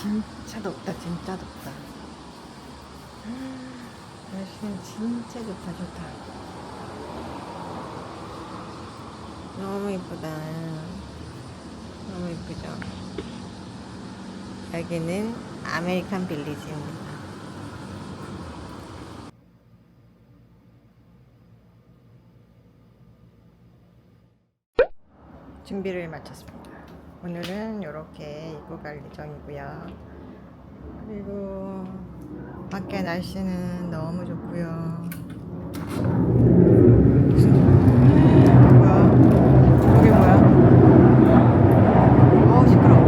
진짜 덥다, 진짜 덥다. 날씨는 진짜 좋다. 너무 이쁘다. 너무 이쁘죠? 여기는 아메리칸 빌리지입니다. 준비를 마쳤습니다. 오늘은 이렇게 입고 갈 예정이고요. 그리고 밖에 날씨는 너무 좋고요. 뭐야? 이게 뭐야? 시끄러워.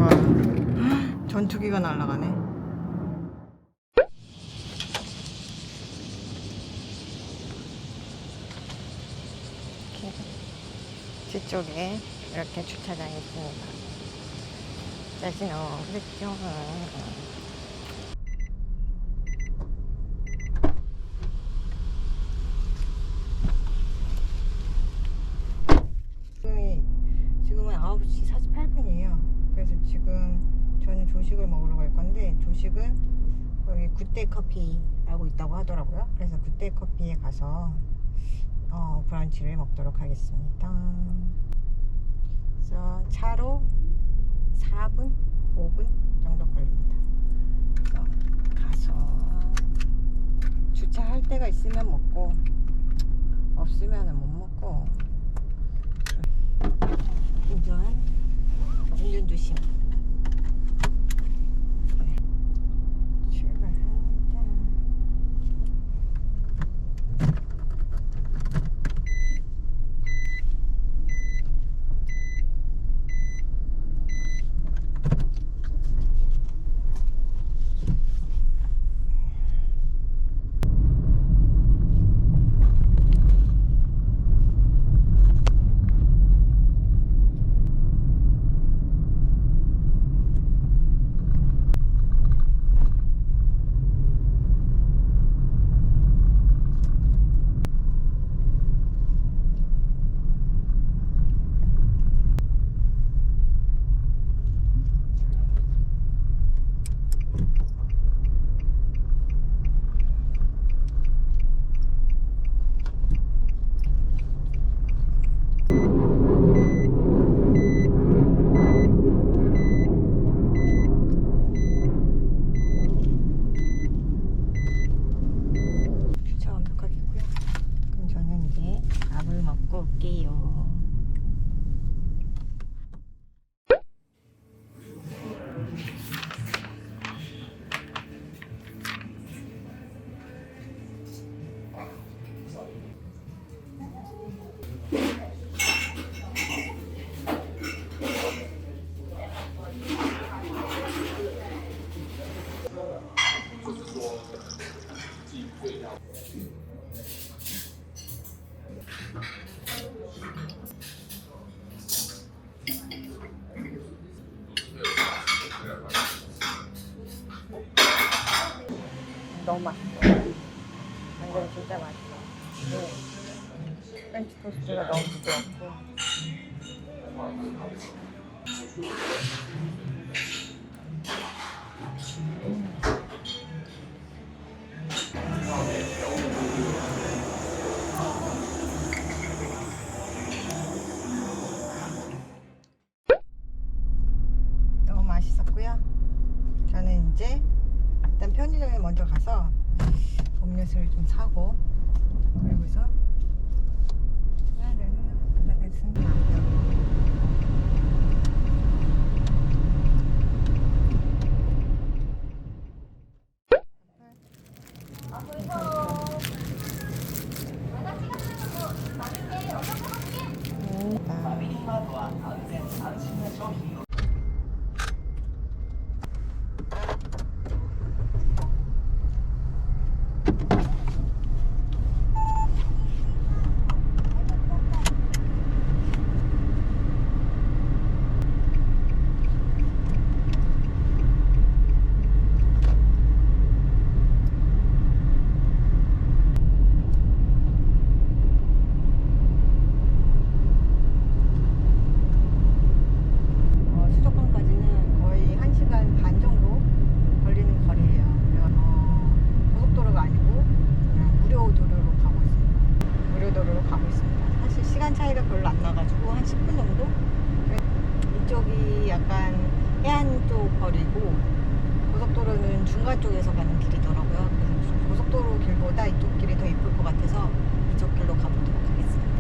와, 전투기가 날아가네. 뒤쪽에 이렇게 주차장이 있습니다. 날씨는 그랬죠. 지금은 9시 48분이에요. 그래서 지금 저는 조식을 먹으러 갈 건데, 조식은 여기 굿데이 커피라고 있다고 하더라고요. 그래서 굿데이 커피에 가서 브런치를 먹도록 하겠습니다. 그래서 차로 4분, 5분 정도 걸립니다. 그래서 가서 주차할 데가 있으면 먹고 없으면 못 먹고. 운전 조심. 너무 맛있어. 완전 진짜 맛있어. 프렌치 토스트가 너무 부드럽고. 너무 맛있었고요. 저는 이제 일단 편의점에 먼저 가서 음료수를 좀 사고, 그리고서 차를 나가겠습니다. 거리고 고속도로는 중간 쪽에서 가는 길이더라고요. 그래서 고속도로 길보다 이쪽 길이 더 이쁠 것 같아서 이쪽 길로 가보도록 하겠습니다.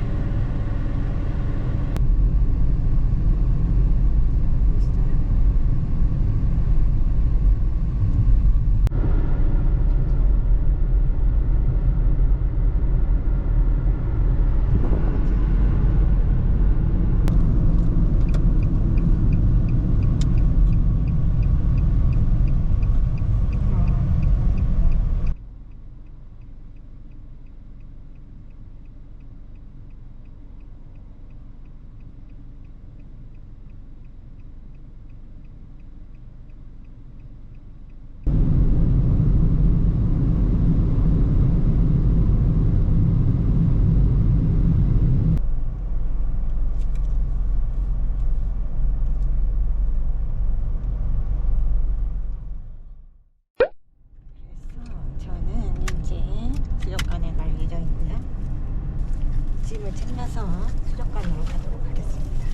짐을 챙겨서 수족관으로 가도록 하겠습니다.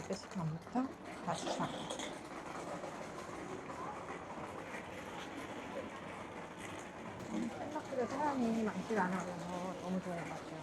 8시 반부터 5시 반. 생각보다 사람이 많지 않아서 너무 좋은 것 같아요.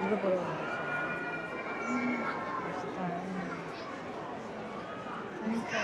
이거 보러 가는 거죠. 멋있다.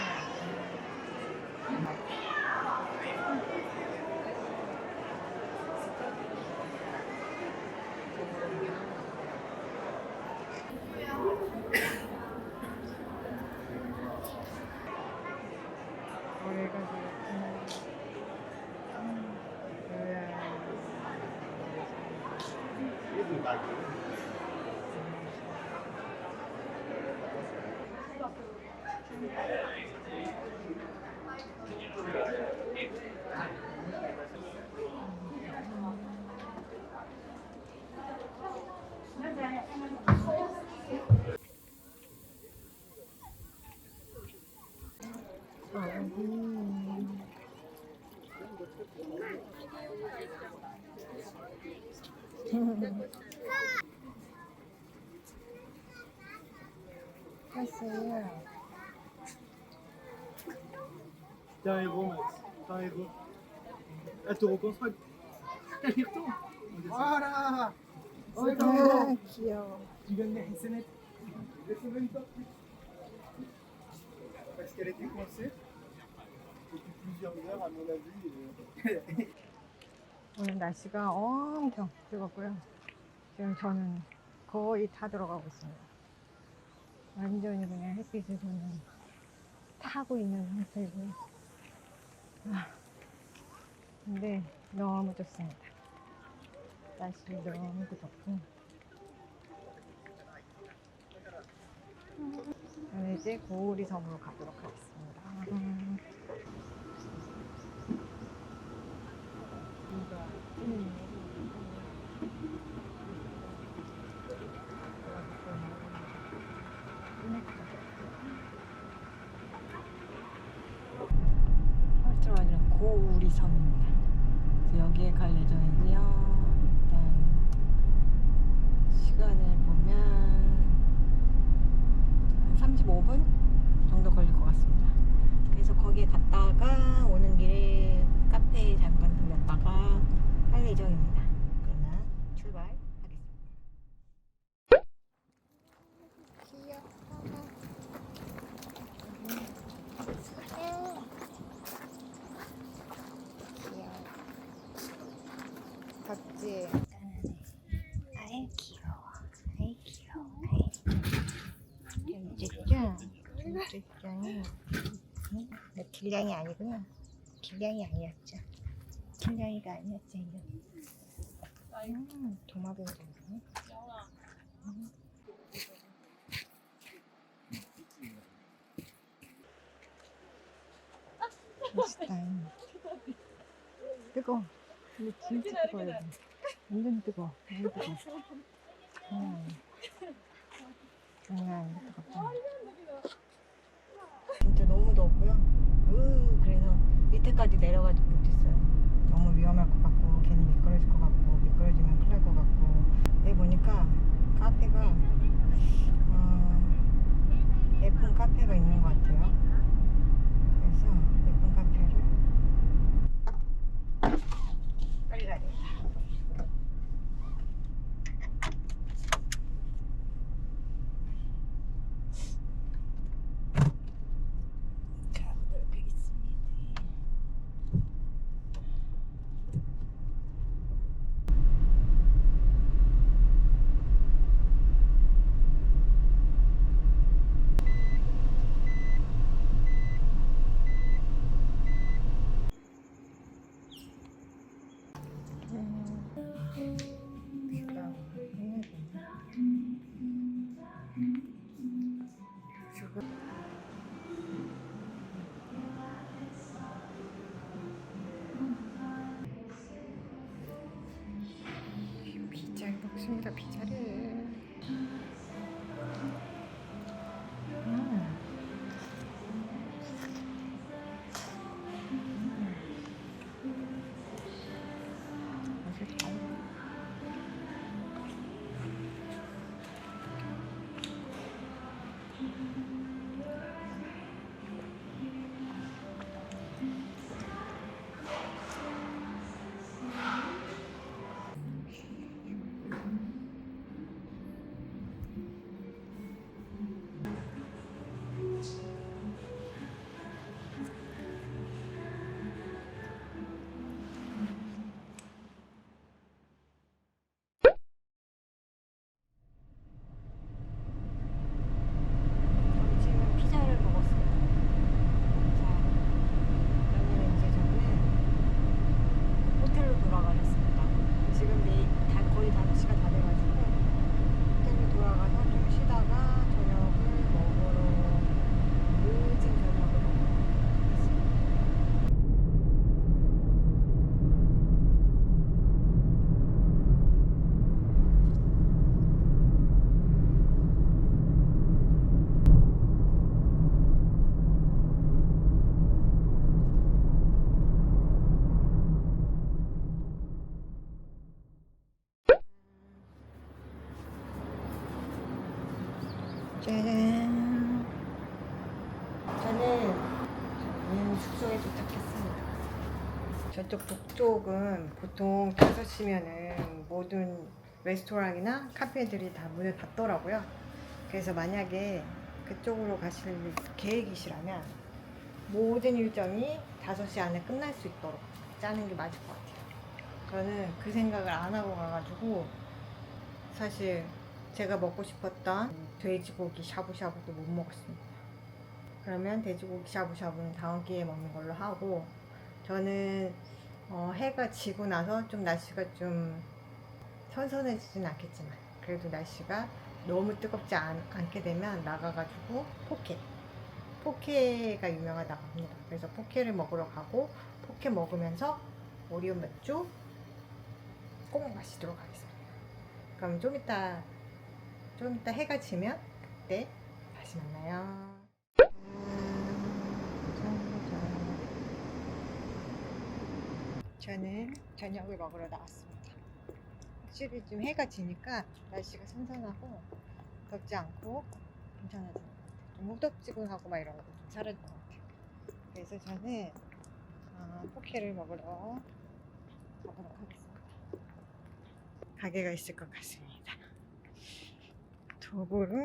했어요. T'arrives, Max. T'arrives. Elle te reconstruit. Elle y retourne. Voilà. C'est comme bon. 귀여워. Tu viens de mettre ses net. Laisse même pas. Parce qu'elle était coincée. Depuis plusieurs heures, à mon avis. 오늘 날씨가 엄청 뜨겁고요. 지금 저는 거의 다 들어가고 있습니다. 완전히 그냥 햇빛을 저는 타고 있는 상태고요. 근데 너무 좋습니다. 날씨 너무 덥고. 저는 이제 고우리 섬으로 가도록 하겠습니다. 헐트와이는 고우리 섬입니다. 그래서 여기에 갈 예정이고요. 일단 시간을 보면 한 35분 정도 걸릴 것 같습니다. 그래서 거기에 갔다가 오는 길에 카페에 잠깐 들렸다가 할 예정입니다. 그러면 출발하겠습니다. 귀여워. 봤지? 길냥이 길냥이 아니구나. 길냥이 아니었죠. 길냥이가 아니었죠. 도마뱀도 있네. 맛있다. 뜨거워. 근데 진짜 뜨거워. 완전 뜨거워. 너무 뜨거워. 장난 아니야. 뜨겁다. 진짜 너무 덥고요. 그래서 밑에까지 내려가지 못했어요. 너무 위험할 것 같고 괜히 미끄러질 것 같고 미끄러지면 큰일 날 것 같고. 여기 보니까 카페가 예쁜 카페가 있는 것 같아요. 그래서 예쁜 카페를 빨리 가야 돼. 가보도록 하겠습니다. 피자를 먹습니다. 피자를. 맛있다. 점심은 피자를 먹었습니다. 자, 그러면 이제 저는 호텔로 돌아가겠습니다. 지금 거의 5시가 다 돼가지고 호텔로 돌아가서 좀 쉬다가 저녁을 먹으러 늦은 저녁을 먹으러 가겠습니다. 짜잔. 저는 숙소에 도착했습니다. 저쪽 북쪽은 보통 5시면은 모든 레스토랑이나 카페들이 다 문을 닫더라고요. 그래서 만약에 그쪽으로 가실 계획이시라면 모든 일정이 5시 안에 끝날 수 있도록 짜는 게 맞을 것 같아요. 저는 그 생각을 안 하고 가가지고 사실 제가 먹고 싶었던 돼지고기 샤브샤브도 못 먹었습니다. 그러면 돼지고기 샤브샤브는 다음 기회에 먹는 걸로 하고, 저는 해가 지고 나서 좀 날씨가 좀 선선해지진 않겠지만 그래도 날씨가 너무 뜨겁지 않게 되면 나가가지고 포케가 유명하다고 합니다. 그래서 포케를 먹으러 가고 포케 먹으면서 오리온 맥주 꼭 마시도록 하겠습니다. 그럼 좀 이따 해가 지면 그때 다시 만나요. 저는 저녁을 먹으러 나왔습니다. 확실히 좀 해가 지니까 날씨가 선선하고 덥지 않고 괜찮아진 것 같아요. 좀 후덥지근하고 막 이런 것도 좀 사라진 것 같아요. 그래서 저는 포케를 먹으러 가보도록 하겠습니다. 가게가 있을 것 같습니다. 도보로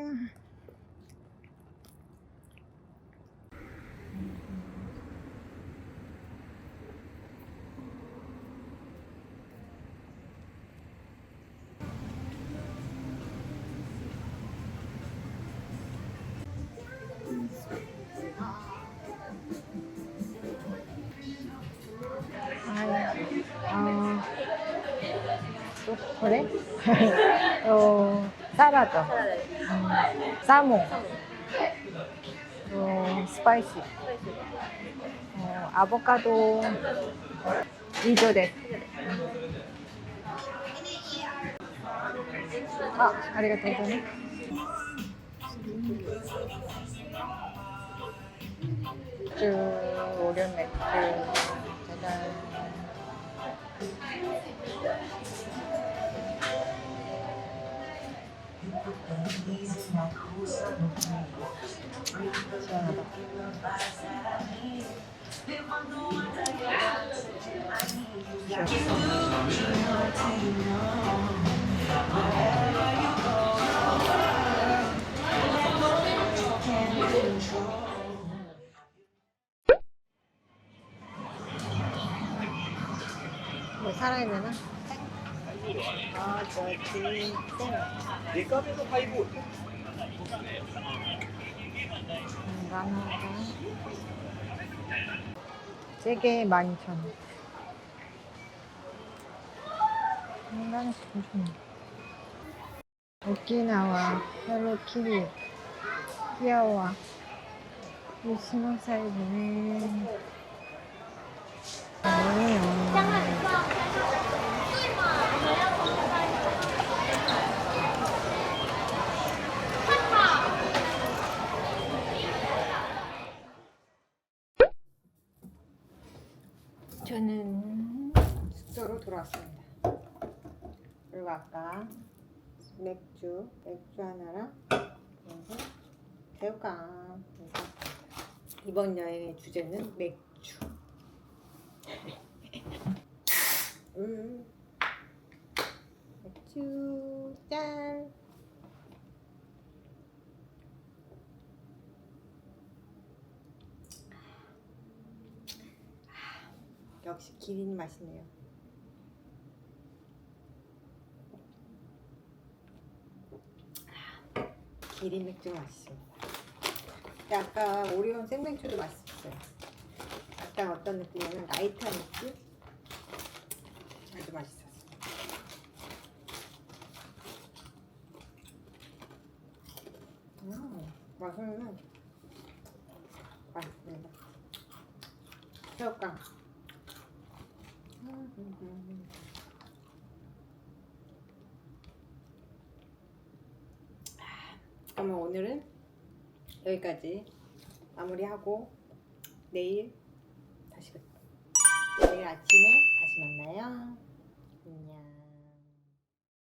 그래? 사라다. 사모. 스파이시. 아보카도. 이조です. 아, 아리가또 고자이마스. 맥주, 오륜 맥주. 짜잔. 시원하다. 뭐 살아야 되나? 저기 데카페도 하이볼. 라면과 찌개 12,000원. 인간식 좀 오키나와 헬로키리 귀여워. 유시노 사이즈네. 저는 숙소로 돌아왔습니다. 그리고 아까 맥주 하나랑 그리고 새우깡. 이번 여행의 주제는 맥주. 맥주 짠. 역시 기린이 맛있네요. 기린 맥주 맛있습니다. 아까 오리온 생맥주도 맛있었어요. 약간 어떤 느낌이냐면 라이트한 맥주? 아주 맛있었어요. 맛있네. 맛있습니다. 새우깡. 그러면 오늘은 여기까지 마무리하고 내일 아침에 다시 만나요. 안녕.